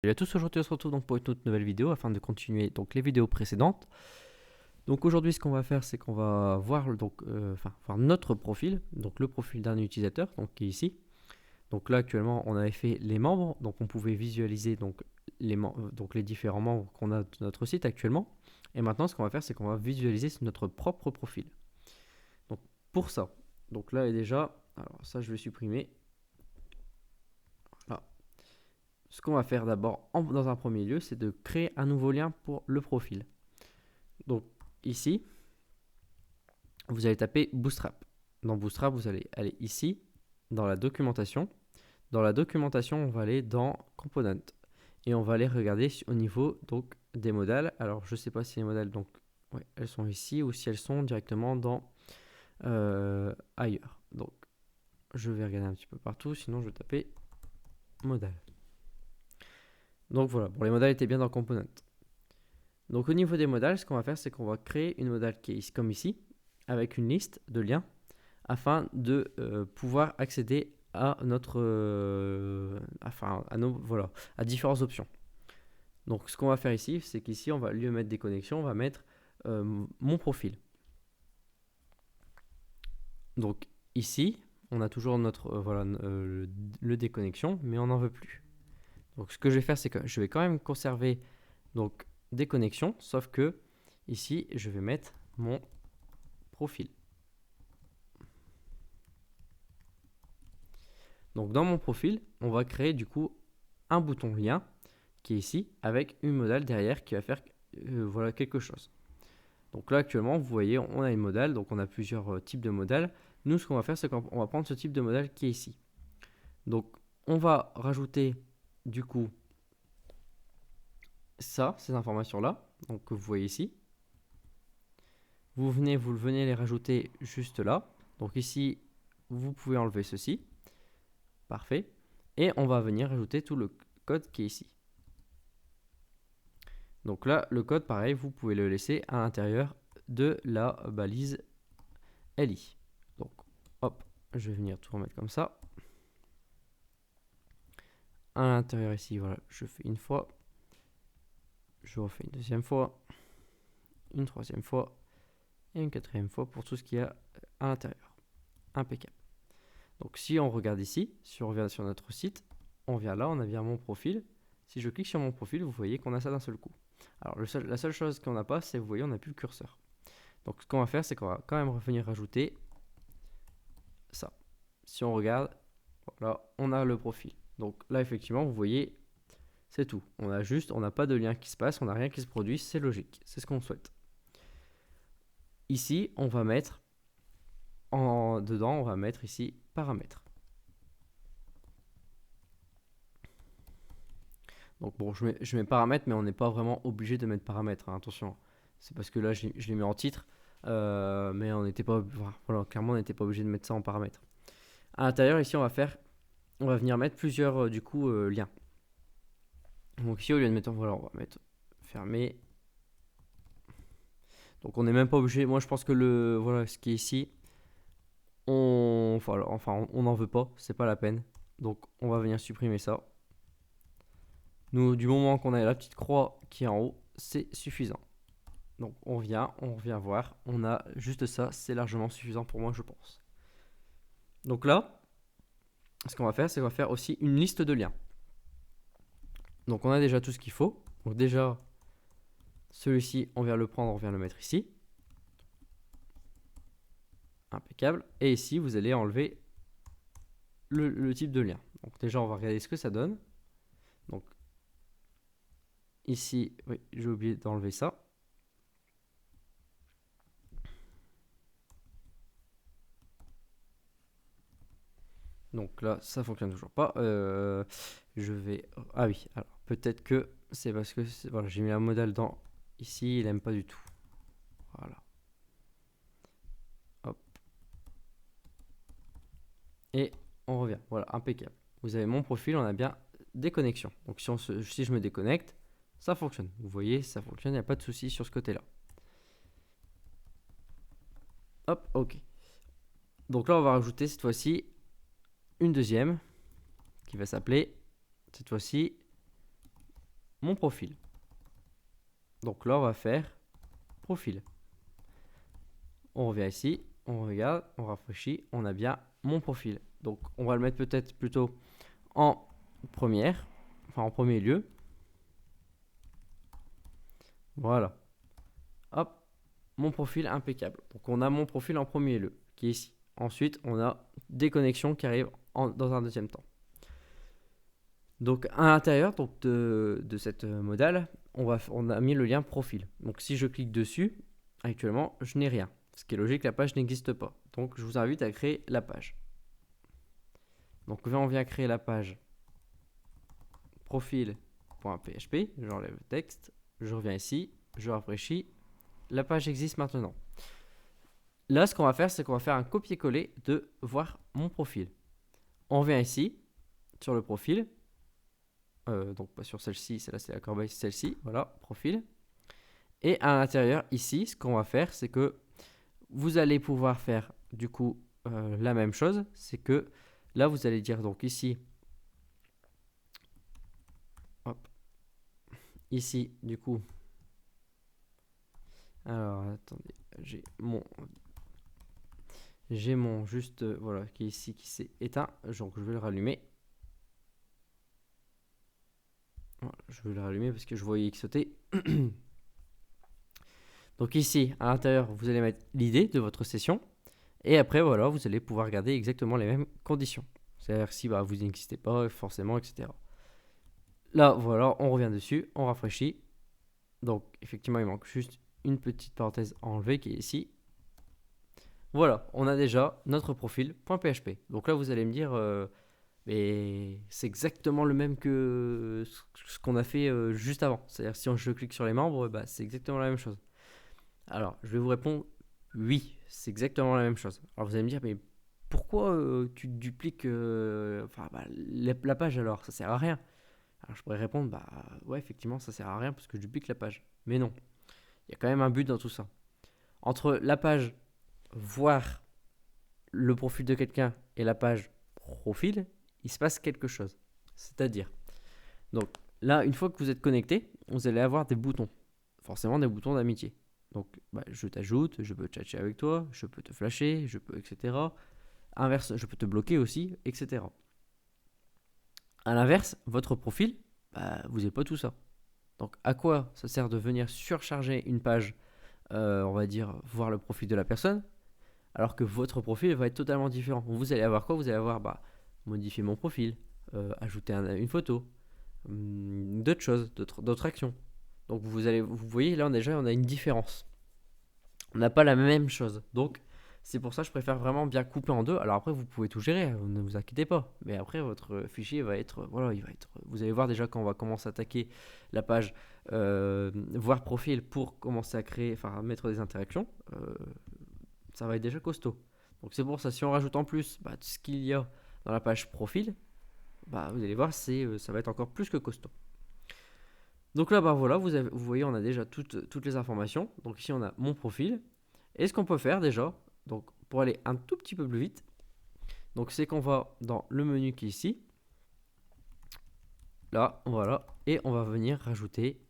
Salut à tous, aujourd'hui on se retrouve donc pour une toute nouvelle vidéo afin de continuer donc les vidéos précédentes. Donc aujourd'hui ce qu'on va faire c'est qu'on va voir donc voir notre profil, donc le profil d'un utilisateur donc qui est ici. Donc là actuellement on avait fait les membres, donc on pouvait visualiser donc les différents membres qu'on a de notre site actuellement. Et maintenant ce qu'on va faire c'est qu'on va visualiser notre propre profil. Donc pour ça, donc là et déjà, alors ça je vais supprimer. Voilà. Ce qu'on va faire d'abord dans un premier lieu, c'est de créer un nouveau lien pour le profil. Donc ici, vous allez taper Bootstrap. Dans Bootstrap, vous allez aller ici, dans la documentation. Dans la documentation, on va aller dans Component. Et on va aller regarder au niveau donc, des modales. Alors, je ne sais pas si les modales, donc, ouais, elles sont ici ou si elles sont directement dans ailleurs. Donc, je vais regarder un petit peu partout, sinon je vais taper modal. Donc voilà, bon, les modales étaient bien dans Component. Donc au niveau des modales, ce qu'on va faire, c'est qu'on va créer une modale qui est comme ici, avec une liste de liens, afin de pouvoir accéder à notre, à différentes options. Donc ce qu'on va faire ici, c'est qu'ici, on va lui mettre des connexions, on va mettre mon profil. Donc ici, on a toujours notre le déconnexion, mais on n'en veut plus. Donc ce que je vais faire, c'est que je vais quand même conserver donc des connexions, sauf que ici, je vais mettre mon profil. Donc dans mon profil, on va créer du coup un bouton lien qui est ici avec une modale derrière qui va faire voilà quelque chose. Donc là actuellement vous voyez on a une modale, donc on a plusieurs types de modales. Nous ce qu'on va faire c'est qu'on va prendre ce type de modale qui est ici. Donc on va rajouter du coup ces informations là, donc que vous voyez ici. Vous venez les rajouter juste là. Donc ici vous pouvez enlever ceci. Parfait. Et on va venir rajouter tout le code qui est ici. Donc là, le code, pareil, vous pouvez le laisser à l'intérieur de la balise LI. Donc, hop, je vais venir tout remettre comme ça. À l'intérieur ici, voilà, je fais une fois. Je refais une deuxième fois. Une troisième fois. Et une quatrième fois pour tout ce qu'il y a à l'intérieur. Impeccable. Donc, si on regarde ici, si on revient sur notre site, on vient là, on a bien mon profil. Si je clique sur mon profil, vous voyez qu'on a ça d'un seul coup. Alors, la seule chose qu'on n'a pas, c'est, vous voyez, on n'a plus le curseur. Donc, ce qu'on va faire, c'est qu'on va quand même revenir rajouter ça. Si on regarde, voilà, on a le profil. Donc là, effectivement, vous voyez, c'est tout. On n'a pas de lien qui se passe, on n'a rien qui se produit, c'est logique, c'est ce qu'on souhaite. Ici, on va mettre, dedans, on va mettre ici paramètres. Donc bon, je mets paramètres, mais on n'est pas vraiment obligé de mettre paramètres, hein, attention. C'est parce que là, je l'ai mis en titre, mais on n'était pas, voilà, clairement, on n'était pas obligé de mettre ça en paramètres. À l'intérieur, ici, on va venir mettre plusieurs, liens. Donc ici, au lieu de mettre, voilà, on va mettre fermé. Donc on n'est même pas obligé. Moi, je pense que voilà, ce qui est ici, on n'en veut pas, c'est pas la peine. Donc on va venir supprimer ça. Nous, du moment qu'on a la petite croix qui est en haut, c'est suffisant. Donc on revient voir, on a juste ça, c'est largement suffisant pour moi, je pense. Donc là, ce qu'on va faire, c'est qu'on va faire aussi une liste de liens. Donc on a déjà tout ce qu'il faut. Donc déjà, celui-ci, on vient le prendre, on vient le mettre ici. Impeccable. Et ici, vous allez enlever le type de lien. Donc déjà, on va regarder ce que ça donne. Donc ici, oui, j'ai oublié d'enlever ça. Donc là, ça fonctionne toujours pas. Je vais... Ah oui, alors peut-être que c'est parce que... Voilà, j'ai mis la modale dans... Ici, il n'aime pas du tout. Voilà. Hop. Et on revient. Voilà, impeccable. Vous avez mon profil, on a bien des connexions. Donc si je me déconnecte, ça fonctionne. Vous voyez, ça fonctionne, il n'y a pas de souci sur ce côté-là. Hop, ok. Donc là, on va rajouter cette fois-ci une deuxième qui va s'appeler, cette fois-ci, mon profil. Donc là, on va faire profil. On revient ici, on regarde, on rafraîchit, on a bien mon profil. Donc on va le mettre peut-être plutôt en première, enfin en premier lieu. Voilà. Hop, mon profil impeccable. Donc on a mon profil en premier lieu, qui est ici. Ensuite, on a des connexions qui arrivent dans un deuxième temps. Donc à l'intérieur donc, de cette modale, on a mis le lien profil. Donc si je clique dessus, actuellement, je n'ai rien. Ce qui est logique, la page n'existe pas. Donc je vous invite à créer la page. Donc on vient créer la page profil.php, j'enlève le texte, je reviens ici, je rafraîchis, la page existe maintenant. Là, ce qu'on va faire, c'est qu'on va faire un copier-coller de voir mon profil. On revient ici, sur le profil, donc pas sur celle-ci, celle-là c'est la corbeille, celle-ci, voilà, profil. Et à l'intérieur, ici, ce qu'on va faire, c'est que vous allez pouvoir faire du coup la même chose, c'est que là, vous allez dire donc ici, hop, ici, du coup, alors attendez, j'ai mon juste, voilà, qui est ici, qui s'est éteint, donc je vais le rallumer. Voilà, je vais le rallumer parce que je voyais X sauter. Donc ici, à l'intérieur, vous allez mettre l'idée de votre session. Et après, voilà, vous allez pouvoir garder exactement les mêmes conditions. C'est-à-dire si vous n'existez pas forcément, etc. Là, voilà, on revient dessus, on rafraîchit. Donc, effectivement, il manque juste une petite parenthèse à enlever qui est ici. Voilà, on a déjà notre profil.php. Donc là, vous allez me dire, mais c'est exactement le même que ce qu'on a fait juste avant. C'est-à-dire si je clique sur les membres, bah, c'est exactement la même chose. Alors, je vais vous répondre, oui, c'est exactement la même chose. Alors vous allez me dire, mais pourquoi tu dupliques la page alors? Ça sert à rien. Alors je pourrais répondre, bah ouais, effectivement, ça sert à rien parce que je duplique la page. Mais non, il y a quand même un but dans tout ça. Entre la page voir le profil de quelqu'un et la page profil, il se passe quelque chose. C'est-à-dire, donc là, une fois que vous êtes connecté, vous allez avoir des boutons. Forcément des boutons d'amitié. Donc, je t'ajoute, je peux tchatcher avec toi, je peux te flasher, je peux, etc. Inverse, je peux te bloquer aussi, etc. À l'inverse, votre profil, vous n'avez pas tout ça. Donc, à quoi ça sert de venir surcharger une page, on va dire, voir le profil de la personne, alors que votre profil va être totalement différent. Vous allez avoir quoi? Vous allez avoir modifier mon profil, ajouter une photo, d'autres choses, d'autres actions. Donc vous voyez là on a une différence. On n'a pas la même chose. Donc c'est pour ça que je préfère vraiment bien couper en deux. Alors après vous pouvez tout gérer, ne vous inquiétez pas. Mais après votre fichier va être, voilà, il va être. Vous allez voir déjà quand on va commencer à attaquer la page voir profil pour commencer à créer, enfin mettre des interactions, ça va être déjà costaud. Donc c'est pour ça si on rajoute en plus tout ce qu'il y a dans la page profil, vous allez voir ça va être encore plus que costaud. Donc là, voilà, vous voyez, on a déjà toutes les informations. Donc ici, on a mon profil. Et ce qu'on peut faire déjà, donc pour aller un tout petit peu plus vite, donc c'est qu'on va dans le menu qui est ici. Là, voilà. Et on va venir rajouter,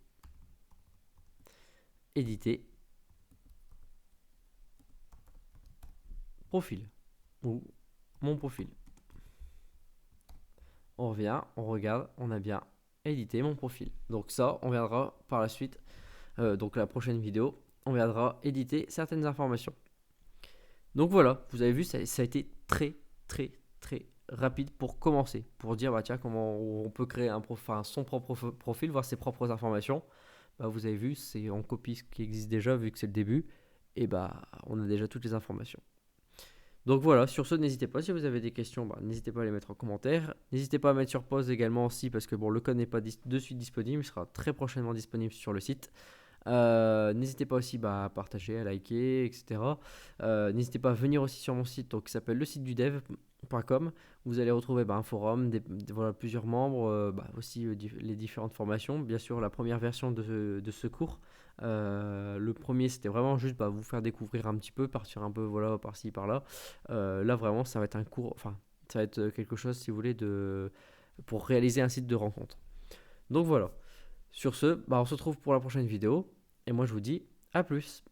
éditer, profil. Ou mon profil. On revient, on regarde, on a bien édité mon profil. Donc ça, on viendra par la suite, donc la prochaine vidéo, on viendra éditer certaines informations. Donc voilà, vous avez vu, ça a été très rapide pour commencer, pour dire tiens, comment on peut créer son propre profil, voir ses propres informations. Vous avez vu, on copie ce qui existe déjà vu que c'est le début, et on a déjà toutes les informations. Donc voilà, sur ce, n'hésitez pas, si vous avez des questions, n'hésitez pas à les mettre en commentaire. N'hésitez pas à mettre sur pause également aussi, parce que le code n'est pas de suite disponible, il sera très prochainement disponible sur le site. N'hésitez pas aussi à partager, à liker, etc. N'hésitez pas à venir aussi sur mon site qui s'appelle le site du dev.com. Vous allez retrouver un forum, voilà, plusieurs membres, aussi les différentes formations. Bien sûr, la première version de ce cours. Le premier, c'était vraiment juste vous faire découvrir un petit peu, partir un peu voilà, par-ci, par-là. Là, vraiment, ça va être un cours, ça va être quelque chose, si vous voulez, pour réaliser un site de rencontre. Donc voilà. Sur ce, on se retrouve pour la prochaine vidéo. Et moi, je vous dis à plus.